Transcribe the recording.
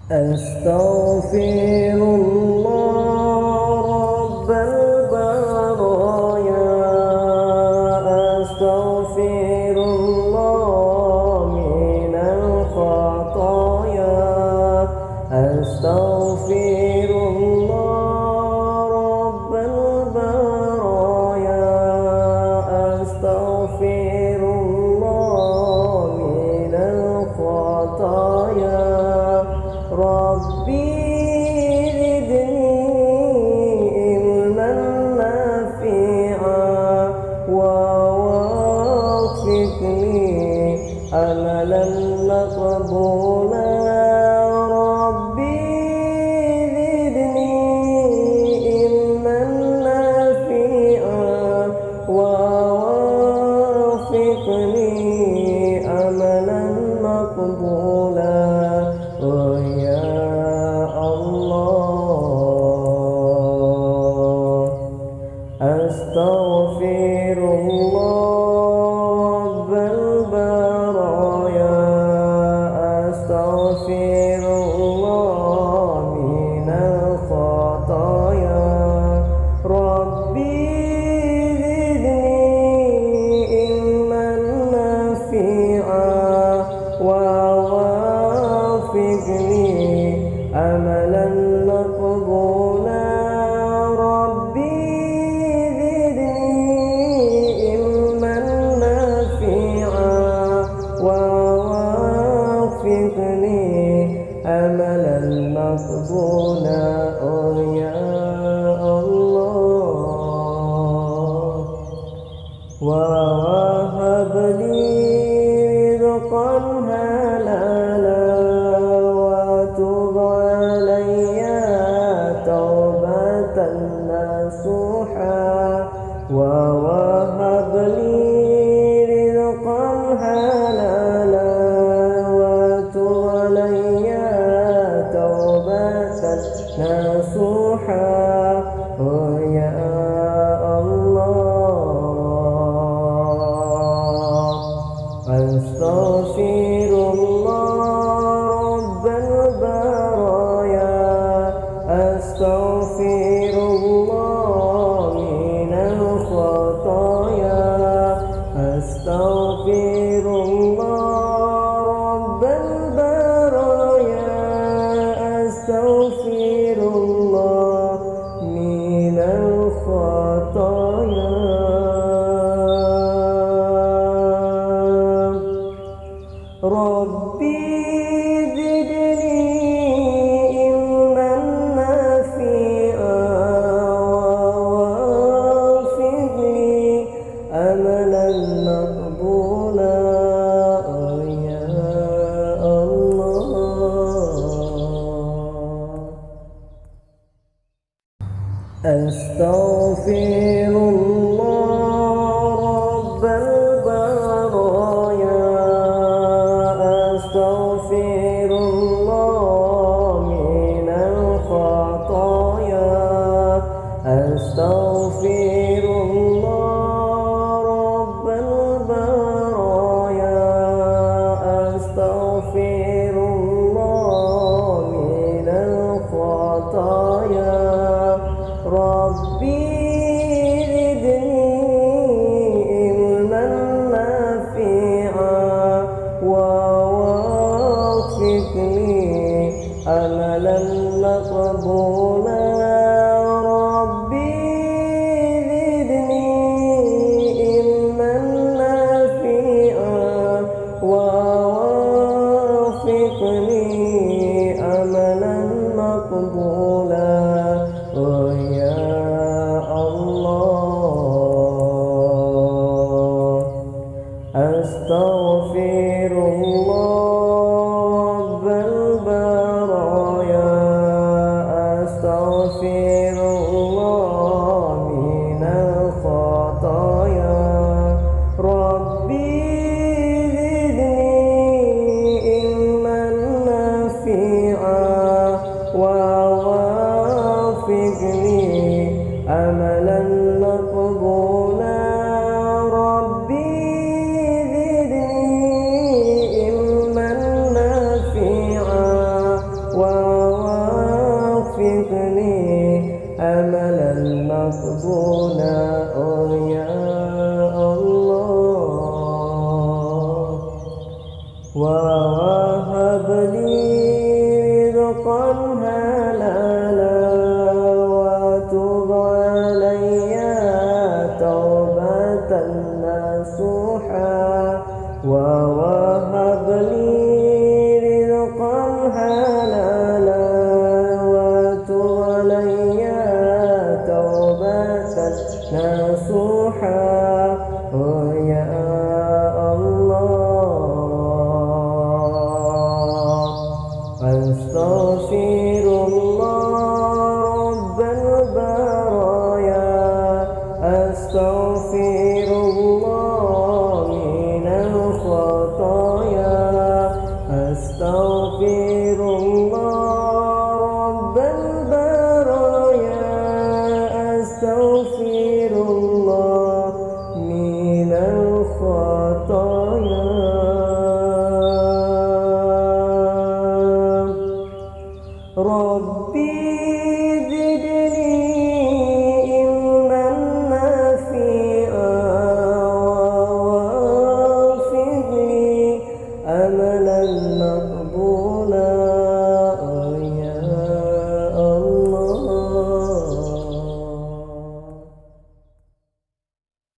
أستغفر الله رب البرايا، أستغفر الله من الخطايا، أستغفر الله رب البرايا، أستغفر الله من الخطايا. ربي زدني علما نافعا ووفقني أملا مقبولا. ربي زدني علما نافعا ووفقني أملا مقبولا. أستغفر الله رب البرايا، أستغفر الله من الخطايا. ربي زدني علما نافعا ووفقني أملا مقبولا. أملا مقبولا. يا الله، ووهب لي رزقا حلالا وتب علي توبة نصوحا. ووهب لي رزقا حلالا وتب علي نصوحا. يا الله، أستغفر الله رب البرايا، أستغفر الله من الخطايا، أستغفر الله رب البرايا، أستغفر الله من الخطايا. ربي زدني علما نافعا ووفقني أملا مقبولا. يا الله، أستغفر الله رب البرايا، أستغفر الله من الخطايا، أستغفر الله رب البرايا، أستغفر الله من الخطايا. ربي زدني علما نافعا ووفقني أملا مقبولا. ربي زدني علما نافعا ووفقني أملا مقبولا. يا الله، أستغفر الله رب البرايا، أستغفر الله من الخطايا. ربي زدني علما نافعا ووفقني أملا مقبولا ربي زدني علما نافعا ووفقني أملا مقبولا يا الله ووهب لي رزقا حلالا وتب علي توبة نصوحا ووهب لي رزقا حلالا وتب علي